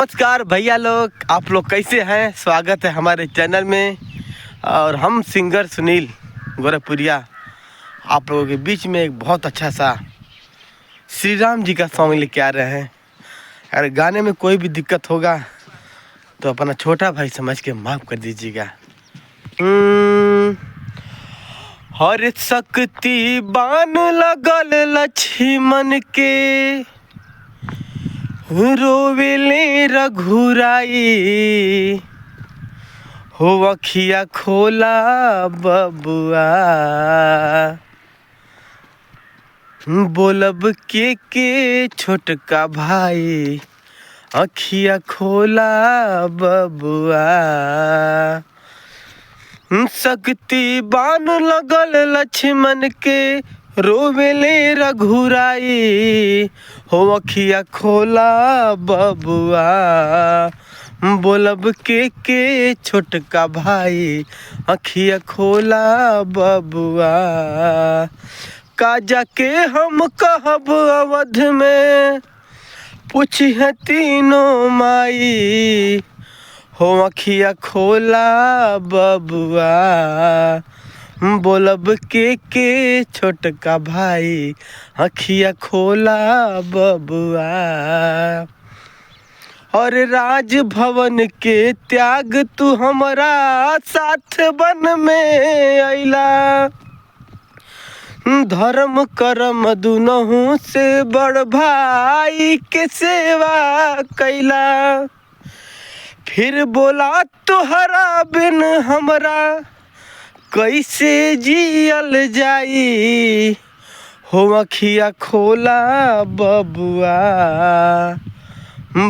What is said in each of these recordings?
नमस्कार भैया लोग, आप लोग कैसे हैं। स्वागत है हमारे चैनल में। और हम सिंगर सुनील गोरखपुरिया आप लोगों के बीच में एक बहुत अच्छा सा श्री राम जी का सॉन्ग लेके आ रहे हैं। अगर गाने में कोई भी दिक्कत होगा तो अपना छोटा भाई समझ के माफ़ कर दीजिएगा। हर शक्ति बान लगल लक्ष्मण के, रोवेले रघुराई हो अखिया खोला बबुआ। बोलब के छोटका भाई अखिया खोला बबुआ। शक्ति बान लगल लक्ष्मण के, रोवेले रघुराई हो अखिया खोला बबुआ। बोलब के छोटका भाई अखिया खोला बबुआ। का जाके हम कहब अवध में, पूछिए तीनों माई हो अखिया खोला बबुआ। बोलब के छोटका भाई अखिया खोला बबुआ। और राजभवन के त्याग तू हमारा साथ बन में अइला। धर्म कर्म दुनहु से बड़ भाई के सेवा कैला। फिर बोला तुहरा बिन हमरा कैसे जियल जाई हो अखिया खोला बबुआ।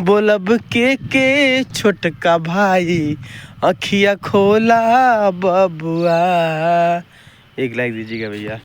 बोलब के छोटका भाई अखिया खोला बबुआ। एक लाइक दीजिएगा भैया।